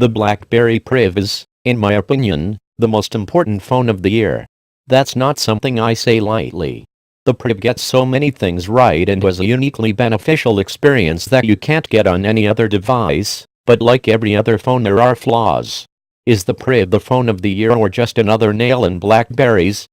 The BlackBerry Priv is, in my opinion, the most important phone of the year. That's not something I say lightly. The Priv gets so many things right and has a uniquely beneficial experience that you can't get on any other device, but like every other phone there are flaws. Is the Priv the phone of the year or just another nail in BlackBerry's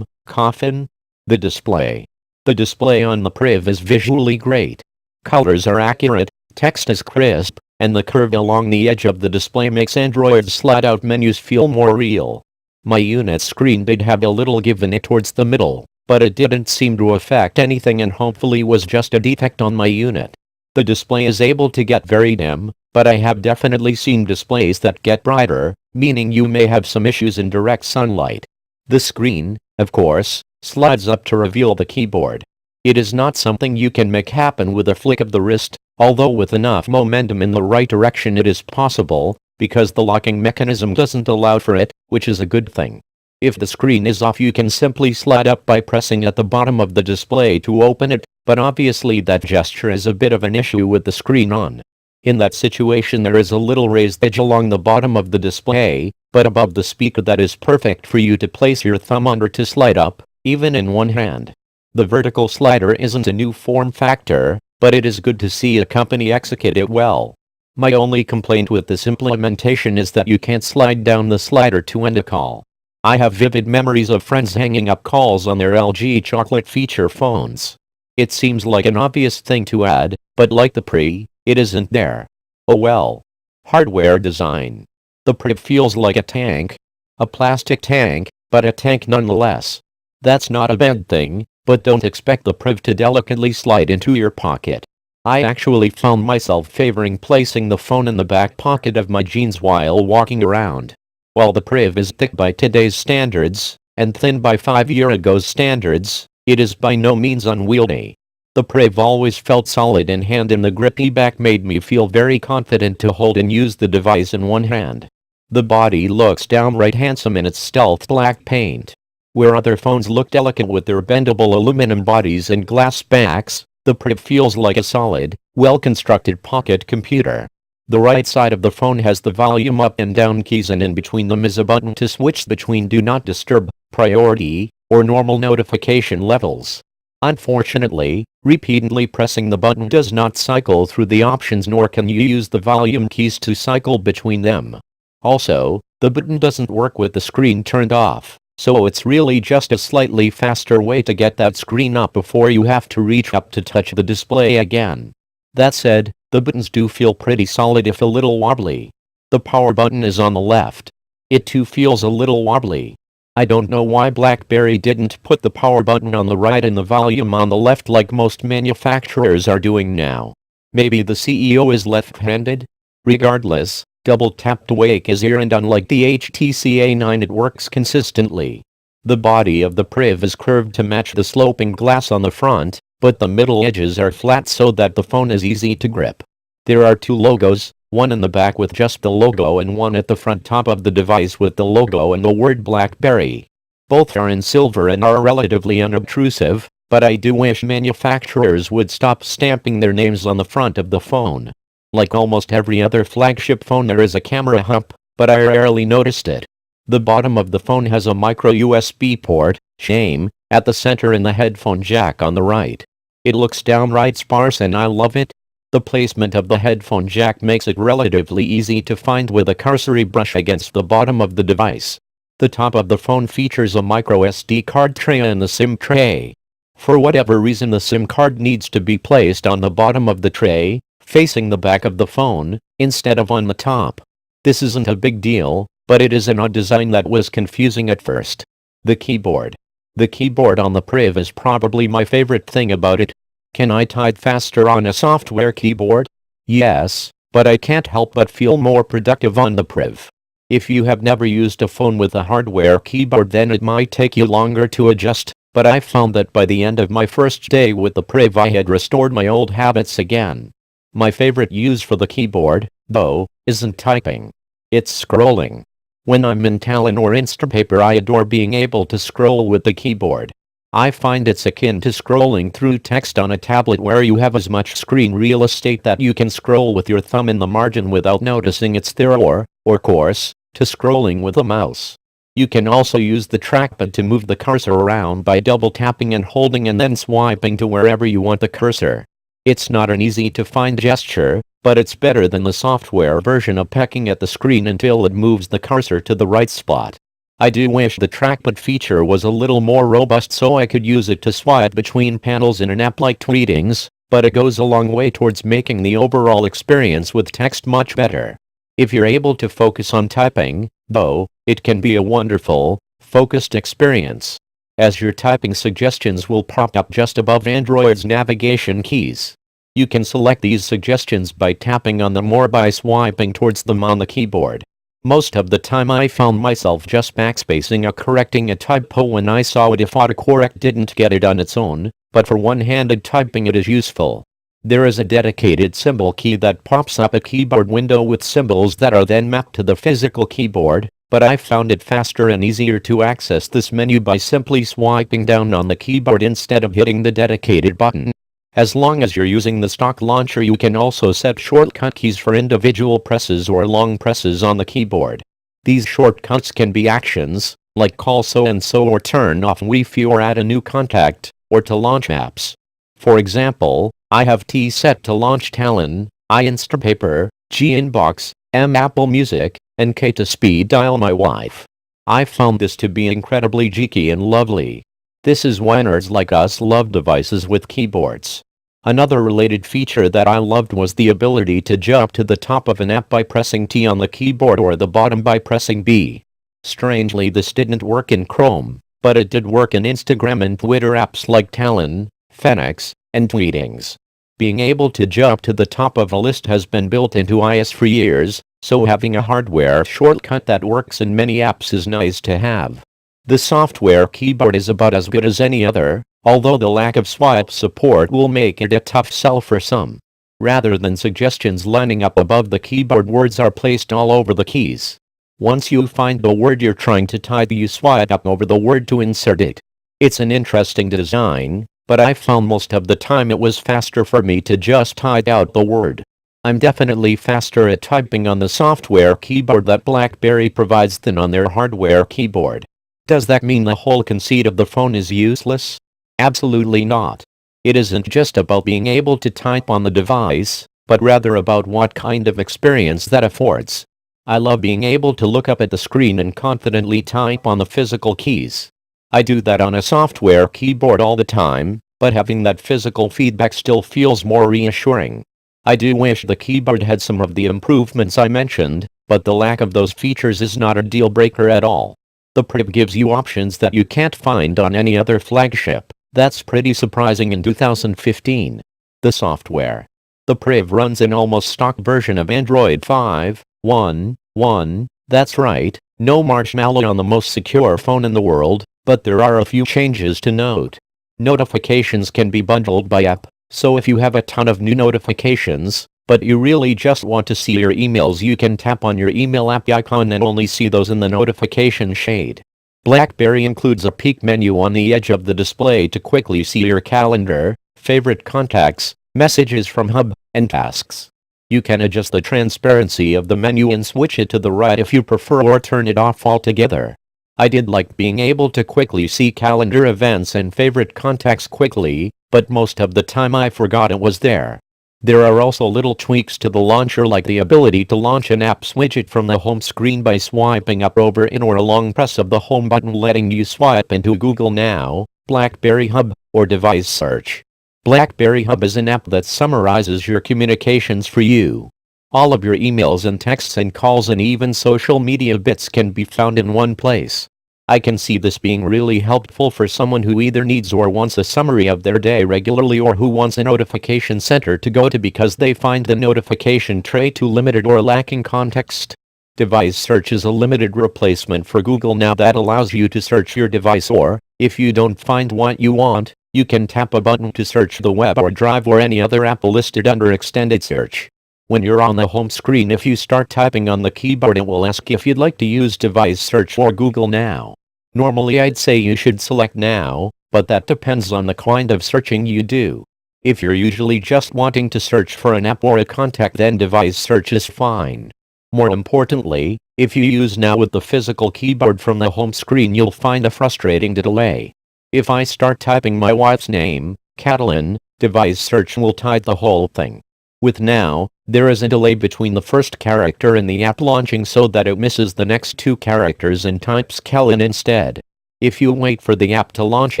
coffin? The display. The display on the Priv is visually great. Colors are accurate, text is crisp, and the curve along the edge of the display makes Android's slide-out menus feel more real. My unit screen did have a little give in it towards the middle, but it didn't seem to affect anything and hopefully was just a defect on my unit. The display is able to get very dim, but I have definitely seen displays that get brighter, meaning you may have some issues in direct sunlight. The screen, of course, slides up to reveal the keyboard. It is not something you can make happen with a flick of the wrist, although with enough momentum in the right direction it is possible, because the locking mechanism doesn't allow for it, which is a good thing. If the screen is off you can simply slide up by pressing at the bottom of the display to open it, but obviously that gesture is a bit of an issue with the screen on. In that situation there is a little raised edge along the bottom of the display, but above the speaker that is perfect for you to place your thumb under to slide up, even in one hand. The vertical slider isn't a new form factor, but it is good to see a company execute it well. My only complaint with this implementation is that you can't slide down the slider to end a call. I have vivid memories of friends hanging up calls on their LG chocolate feature phones. It seems like an obvious thing to add, but like the Pri, it isn't there. Oh well. Hardware design. The Pri feels like a tank. A plastic tank, but a tank nonetheless. That's not a bad thing, but don't expect the Priv to delicately slide into your pocket. I actually found myself favoring placing the phone in the back pocket of my jeans while walking around. While the Priv is thick by today's standards, and thin by 5 years ago's standards, it is by no means unwieldy. The Priv always felt solid in hand and the grippy back made me feel very confident to hold and use the device in one hand. The body looks downright handsome in its stealth black paint. Where other phones look delicate with their bendable aluminum bodies and glass backs, the Priv feels like a solid, well-constructed pocket computer. The right side of the phone has the volume up and down keys and in between them is a button to switch between Do Not Disturb, Priority, or normal notification levels. Unfortunately, repeatedly pressing the button does not cycle through the options nor can you use the volume keys to cycle between them. Also, the button doesn't work with the screen turned off. So it's really just a slightly faster way to get that screen up before you have to reach up to touch the display again. That said, the buttons do feel pretty solid if a little wobbly. The power button is on the left. It too feels a little wobbly. I don't know why BlackBerry didn't put the power button on the right and the volume on the left like most manufacturers are doing now. Maybe the CEO is left-handed? Regardless, double tap to wake is here and unlike the HTC A9 it works consistently. The body of the Priv is curved to match the sloping glass on the front, but the middle edges are flat so that the phone is easy to grip. There are two logos, one in the back with just the logo and one at the front top of the device with the logo and the word BlackBerry. Both are in silver and are relatively unobtrusive, but I do wish manufacturers would stop stamping their names on the front of the phone. Like almost every other flagship phone there is a camera hump, but I rarely noticed it. The bottom of the phone has a micro USB port, shame, at the center and the headphone jack on the right. It looks downright sparse and I love it. The placement of the headphone jack makes it relatively easy to find with a cursory brush against the bottom of the device. The top of the phone features a micro SD card tray and the SIM tray. For whatever reason the SIM card needs to be placed on the bottom of the tray, facing the back of the phone, instead of on the top. This isn't a big deal, but it is an odd design that was confusing at first. The keyboard. The keyboard on the Priv is probably my favorite thing about it. Can I type faster on a software keyboard? Yes, but I can't help but feel more productive on the Priv. If you have never used a phone with a hardware keyboard then it might take you longer to adjust, but I found that by the end of my first day with the Priv I had restored my old habits again. My favorite use for the keyboard, though, isn't typing. It's scrolling. When I'm in Talon or Instapaper I adore being able to scroll with the keyboard. I find it's akin to scrolling through text on a tablet where you have as much screen real estate that you can scroll with your thumb in the margin without noticing it's there, or course, to scrolling with a mouse. You can also use the trackpad to move the cursor around by double tapping and holding and then swiping to wherever you want the cursor. It's not an easy to find gesture, but it's better than the software version of pecking at the screen until it moves the cursor to the right spot. I do wish the trackpad feature was a little more robust so I could use it to swipe between panels in an app like Tweetings, but it goes a long way towards making the overall experience with text much better. If you're able to focus on typing, though, it can be a wonderful, focused experience, as your typing suggestions will pop up just above Android's navigation keys. You can select these suggestions by tapping on them or by swiping towards them on the keyboard. Most of the time I found myself just backspacing or correcting a typo when I saw it if autocorrect didn't get it on its own, but for one-handed typing it is useful. There is a dedicated symbol key that pops up a keyboard window with symbols that are then mapped to the physical keyboard, but I found it faster and easier to access this menu by simply swiping down on the keyboard instead of hitting the dedicated button. As long as you're using the stock launcher, you can also set shortcut keys for individual presses or long presses on the keyboard. These shortcuts can be actions, like call so and so or turn off Wi-Fi or add a new contact, or to launch apps. For example, I have T set to launch Talon, I Instapaper, G Inbox, M Apple Music, and K to speed dial my wife. I found this to be incredibly geeky and lovely. This is why nerds like us love devices with keyboards. Another related feature that I loved was the ability to jump to the top of an app by pressing T on the keyboard or the bottom by pressing B. Strangely, this didn't work in Chrome, but it did work in Instagram and Twitter apps like Talon, Fenix, and Tweetings. Being able to jump to the top of a list has been built into iOS for years, so having a hardware shortcut that works in many apps is nice to have. The software keyboard is about as good as any other, although the lack of swipe support will make it a tough sell for some. Rather than suggestions lining up above the keyboard, words are placed all over the keys. Once you find the word you're trying to type, you swipe up over the word to insert it. It's an interesting design, but I found most of the time it was faster for me to just type out the word. I'm definitely faster at typing on the software keyboard that BlackBerry provides than on their hardware keyboard. Does that mean the whole conceit of the phone is useless? Absolutely not. It isn't just about being able to type on the device, but rather about what kind of experience that affords. I love being able to look up at the screen and confidently type on the physical keys. I do that on a software keyboard all the time, but having that physical feedback still feels more reassuring. I do wish the keyboard had some of the improvements I mentioned, but the lack of those features is not a deal breaker at all. The Priv gives you options that you can't find on any other flagship. That's pretty surprising in 2015. The software. The Priv runs an almost stock version of Android 5.1.1. That's right, no Marshmallow on the most secure phone in the world, but there are a few changes to note. Notifications can be bundled by app, so if you have a ton of new notifications, but you really just want to see your emails, you can tap on your email app icon and only see those in the notification shade. BlackBerry includes a peek menu on the edge of the display to quickly see your calendar, favorite contacts, messages from Hub, and tasks. You can adjust the transparency of the menu and switch it to the right if you prefer, or turn it off altogether. I did like being able to quickly see calendar events and favorite contacts quickly, but most of the time I forgot it was there. There are also little tweaks to the launcher, like the ability to launch an apps widget from the home screen by swiping up, over, in, or a long press of the home button, letting you swipe into Google Now, BlackBerry Hub, or device search. BlackBerry Hub is an app that summarizes your communications for you. All of your emails and texts and calls and even social media bits can be found in one place. I can see this being really helpful for someone who either needs or wants a summary of their day regularly, or who wants a notification center to go to because they find the notification tray too limited or lacking context. Device search is a limited replacement for Google Now that allows you to search your device, or, if you don't find what you want, you can tap a button to search the web or Drive or any other app listed under extended search. When you're on the home screen, if you start typing on the keyboard, it will ask if you'd like to use device search or Google Now. Normally I'd say you should select Now, but that depends on the kind of searching you do. If you're usually just wanting to search for an app or a contact, then device search is fine. More importantly, if you use now with the physical keyboard from the home screen, you'll find a frustrating delay. If I start typing my wife's name, Catalin, device search will type the whole thing. With now, there is a delay between the first character and the app launching so that it misses the next two characters and types Catalin instead. If you wait for the app to launch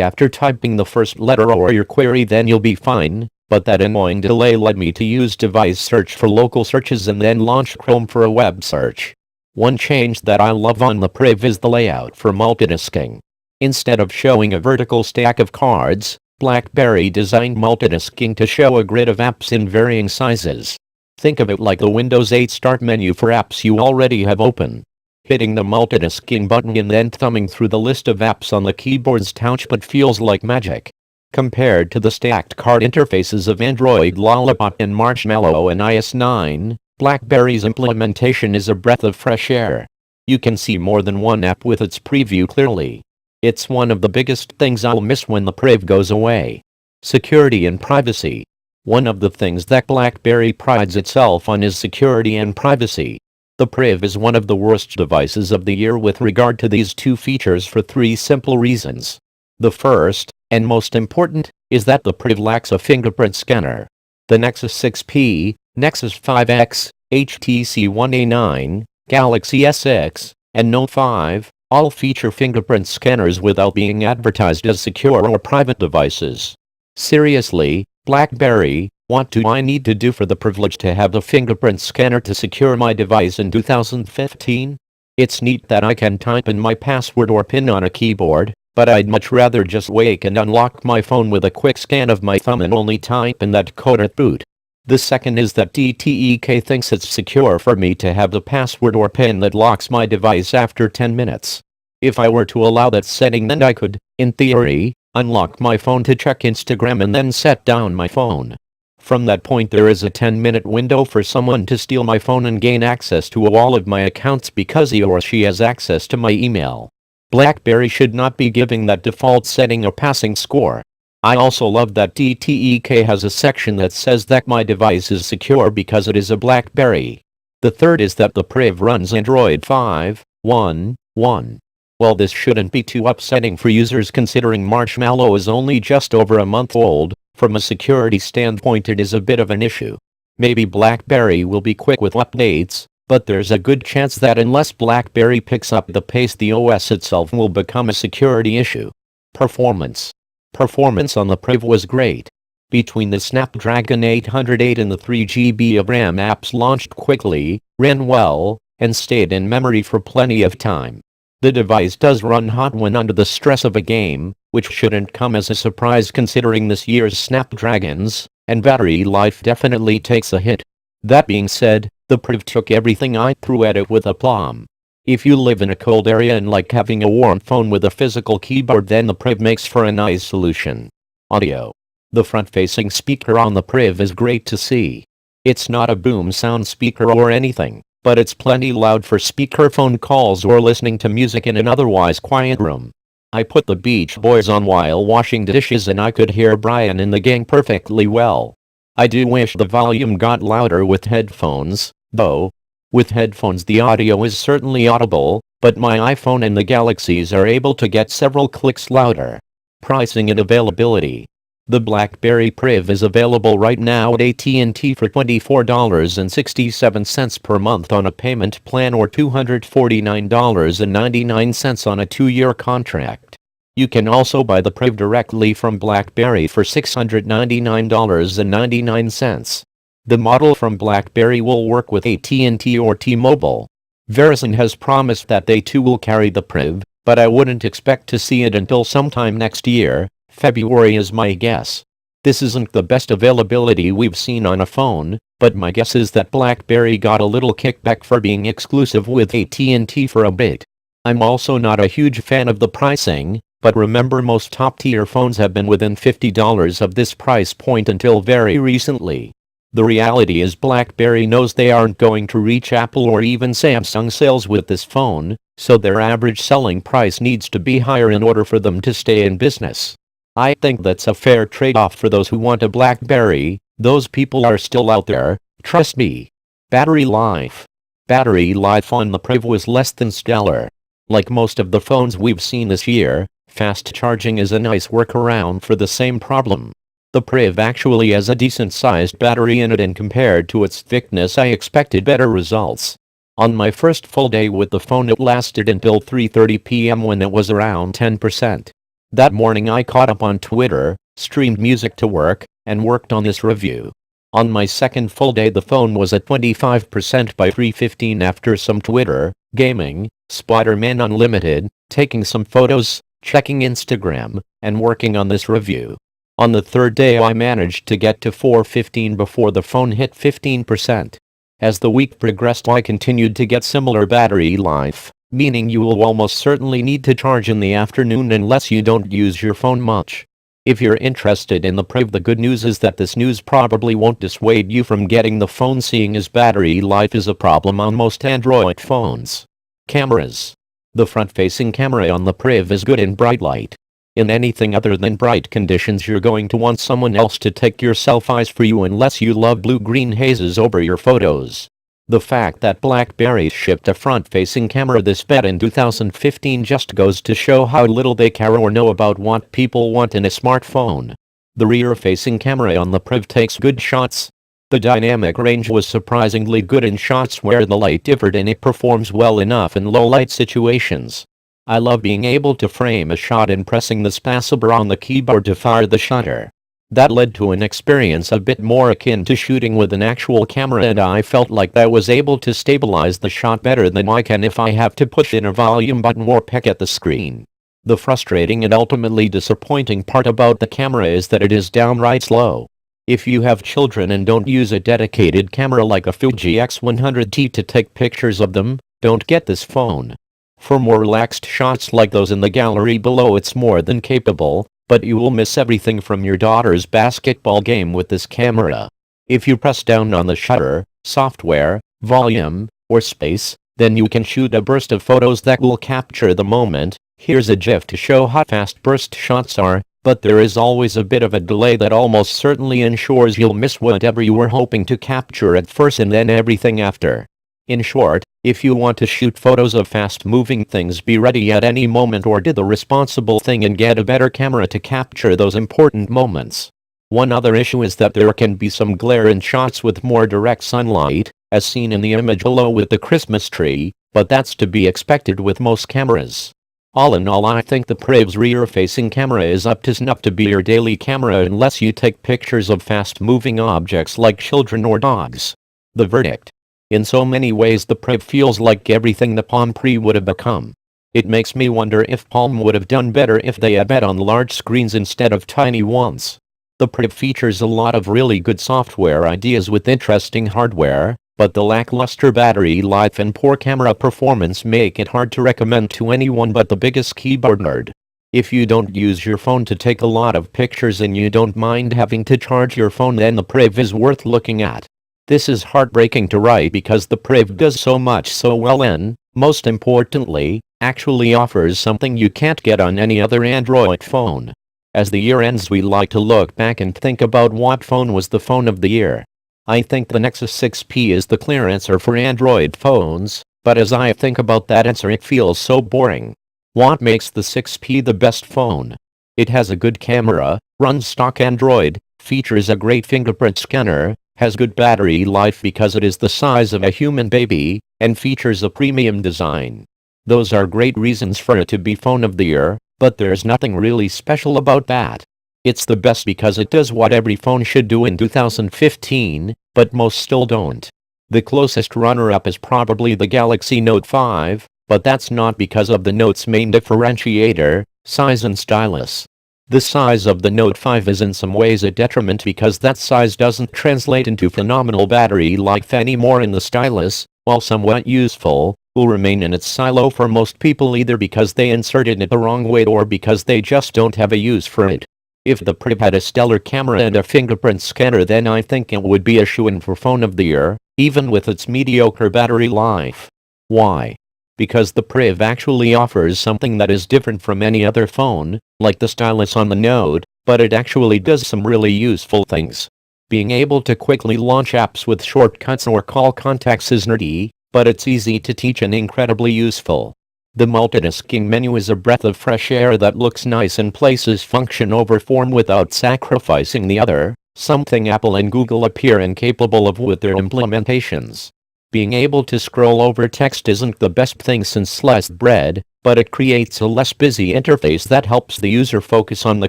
after typing the first letter or your query, then you'll be fine, but that annoying delay led me to use device search for local searches and then launch Chrome for a web search. One change that I love on the Priv is the layout for multitasking. Instead of showing a vertical stack of cards, BlackBerry designed multitasking to show a grid of apps in varying sizes. Think of it like the Windows 8 Start menu for apps you already have open. Hitting the multitasking button and then thumbing through the list of apps on the keyboard's touchpad feels like magic. Compared to the stacked card interfaces of Android Lollipop and Marshmallow and iOS 9, BlackBerry's implementation is a breath of fresh air. You can see more than one app with its preview clearly. It's one of the biggest things I'll miss when the Priv goes away. Security and privacy. One of the things that BlackBerry prides itself on is security and privacy. The Priv is one of the worst devices of the year with regard to these two features for three simple reasons. The first, and most important, is that the Priv lacks a fingerprint scanner. The Nexus 6P, Nexus 5X, HTC One A9, Galaxy S6, and Note 5 all feature fingerprint scanners without being advertised as secure or private devices. Seriously, BlackBerry, what do I need to do for the privilege to have a fingerprint scanner to secure my device in 2015? It's neat that I can type in my password or PIN on a keyboard, but I'd much rather just wake and unlock my phone with a quick scan of my thumb and only type in that code at boot. The second is that DTEK thinks it's secure for me to have the password or PIN that locks my device after 10 minutes. If I were to allow that setting, then I could, in theory, unlock my phone to check Instagram and then set down my phone. From that point, there is a 10-minute window for someone to steal my phone and gain access to all of my accounts because he or she has access to my email. BlackBerry should not be giving that default setting a passing score. I also love that DTEK has a section that says that my device is secure because it is a BlackBerry. The third is that the Priv runs Android 5.1.1. Well, this shouldn't be too upsetting for users considering Marshmallow is only just over a month old. From a security standpoint, it is a bit of an issue. Maybe BlackBerry will be quick with updates, but there's a good chance that unless BlackBerry picks up the pace, the OS itself will become a security issue. Performance. Performance on the Priv was great. Between the Snapdragon 808 and the 3GB of RAM, apps launched quickly, ran well, and stayed in memory for plenty of time. The device does run hot when under the stress of a game, which shouldn't come as a surprise considering this year's Snapdragons, and battery life definitely takes a hit. That being said, the Priv took everything I threw at it with aplomb. If you live in a cold area and like having a warm phone with a physical keyboard, then the Priv makes for a nice solution. Audio. The front-facing speaker on the Priv is great to see. It's not a boom sound speaker or anything, but it's plenty loud for speakerphone calls or listening to music in an otherwise quiet room. I put the Beach Boys on while washing dishes and I could hear Brian and the gang perfectly well. I do wish the volume got louder with headphones, though. With headphones the audio is certainly audible, but my iPhone and the Galaxies are able to get several clicks louder. Pricing and availability. The BlackBerry Priv is available right now at AT&T for $24.67 per month on a payment plan or $249.99 on a 2-year contract. You can also buy the Priv directly from BlackBerry for $699.99. The model from BlackBerry will work with AT&T or T-Mobile. Verizon has promised that they too will carry the Priv, but I wouldn't expect to see it until sometime next year. February is my guess. This isn't the best availability we've seen on a phone, but my guess is that BlackBerry got a little kickback for being exclusive with AT&T for a bit. I'm also not a huge fan of the pricing, but remember most top-tier phones have been within $50 of this price point until very recently. The reality is BlackBerry knows they aren't going to reach Apple or even Samsung sales with this phone, so their average selling price needs to be higher in order for them to stay in business. I think that's a fair trade-off for those who want a BlackBerry. Those people are still out there, trust me. Battery life. Battery life on the Priv was less than stellar. Like most of the phones we've seen this year, fast charging is a nice workaround for the same problem. The Priv actually has a decent-sized battery in it, and compared to its thickness I expected better results. On my first full day with the phone it lasted until 3:30 p.m. when it was around 10%. That morning I caught up on Twitter, streamed music to work, and worked on this review. On my second full day the phone was at 25% by 3:15 after some Twitter, gaming, Spider-Man Unlimited, taking some photos, checking Instagram, and working on this review. On the third day I managed to get to 4:15 before the phone hit 15%. As the week progressed I continued to get similar battery life, meaning you will almost certainly need to charge in the afternoon unless you don't use your phone much. If you're interested in the Priv, the good news is that this news probably won't dissuade you from getting the phone, seeing as battery life is a problem on most Android phones. Cameras. The front-facing camera on the Priv is good in bright light. In anything other than bright conditions you're going to want someone else to take your selfies for you unless you love blue-green hazes over your photos. The fact that BlackBerry shipped a front-facing camera this bad in 2015 just goes to show how little they care or know about what people want in a smartphone. The rear-facing camera on the Priv takes good shots. The dynamic range was surprisingly good in shots where the light differed, and it performs well enough in low-light situations. I love being able to frame a shot and pressing the spacebar on the keyboard to fire the shutter. That led to an experience a bit more akin to shooting with an actual camera, and I felt like I was able to stabilize the shot better than I can if I have to push in a volume button or peck at the screen. The frustrating and ultimately disappointing part about the camera is that it is downright slow. If you have children and don't use a dedicated camera like a Fuji X100T to take pictures of them, don't get this phone. For more relaxed shots like those in the gallery below it's more than capable, but you will miss everything from your daughter's basketball game with this camera. If you press down on the shutter, software, volume, or space, then you can shoot a burst of photos that will capture the moment. Here's a GIF to show how fast burst shots are, but there is always a bit of a delay that almost certainly ensures you'll miss whatever you were hoping to capture at first and then everything after. In short, if you want to shoot photos of fast-moving things, be ready at any moment or do the responsible thing and get a better camera to capture those important moments. One other issue is that there can be some glare in shots with more direct sunlight, as seen in the image below with the Christmas tree, but that's to be expected with most cameras. All in all, I think the Priv's rear-facing camera is up to snuff to be your daily camera unless you take pictures of fast-moving objects like children or dogs. The verdict. In so many ways the Priv feels like everything the Palm Pre would have become. It makes me wonder if Palm would have done better if they had bet on large screens instead of tiny ones. The Priv features a lot of really good software ideas with interesting hardware, but the lackluster battery life and poor camera performance make it hard to recommend to anyone but the biggest keyboard nerd. If you don't use your phone to take a lot of pictures and you don't mind having to charge your phone, then the Priv is worth looking at. This is heartbreaking to write because the Priv does so much so well and, most importantly, actually offers something you can't get on any other Android phone. As the year ends, we like to look back and think about what phone was the phone of the year. I think the Nexus 6P is the clear answer for Android phones, but as I think about that answer it feels so boring. What makes the 6P the best phone? It has a good camera, runs stock Android, features a great fingerprint scanner, has good battery life because it is the size of a human baby, and features a premium design. Those are great reasons for it to be phone of the year, but there's nothing really special about that. It's the best because it does what every phone should do in 2015, but most still don't. The closest runner-up is probably the Galaxy Note 5, but that's not because of the Note's main differentiator, size and stylus. The size of the Note 5 is in some ways a detriment because that size doesn't translate into phenomenal battery life anymore, and the stylus, while somewhat useful, will remain in its silo for most people either because they inserted it the wrong way or because they just don't have a use for it. If the Priv had a stellar camera and a fingerprint scanner, then I think it would be a shoo-in for phone of the year, even with its mediocre battery life. Why? because the Priv actually offers something that is different from any other phone, like the stylus on the Note, but it actually does some really useful things. Being able to quickly launch apps with shortcuts or call contacts is nerdy, but it's easy to teach and incredibly useful. The multitasking menu is a breath of fresh air that looks nice and places function over form without sacrificing the other, something Apple and Google appear incapable of with their implementations. Being able to scroll over text isn't the best thing since sliced bread, but it creates a less busy interface that helps the user focus on the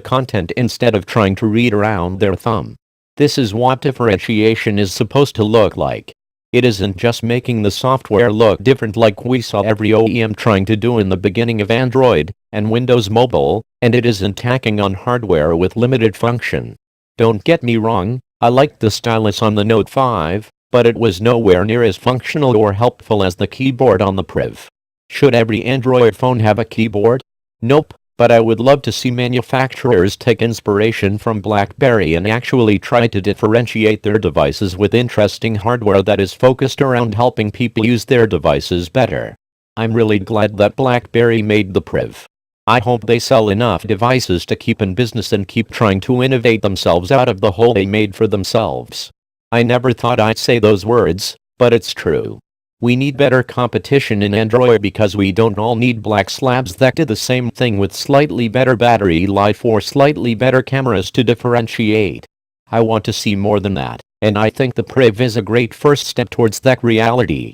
content instead of trying to read around their thumb. This is what differentiation is supposed to look like. It isn't just making the software look different like we saw every OEM trying to do in the beginning of Android and Windows Mobile, and it isn't tacking on hardware with limited function. Don't get me wrong, I liked the stylus on the Note 5, but it was nowhere near as functional or helpful as the keyboard on the Priv. Should every Android phone have a keyboard? Nope, but I would love to see manufacturers take inspiration from BlackBerry and actually try to differentiate their devices with interesting hardware that is focused around helping people use their devices better. I'm really glad that BlackBerry made the Priv. I hope they sell enough devices to keep in business and keep trying to innovate themselves out of the hole they made for themselves. I never thought I'd say those words, but it's true. We need better competition in Android because we don't all need black slabs that do the same thing with slightly better battery life or slightly better cameras to differentiate. I want to see more than that, and I think the Priv is a great first step towards that reality.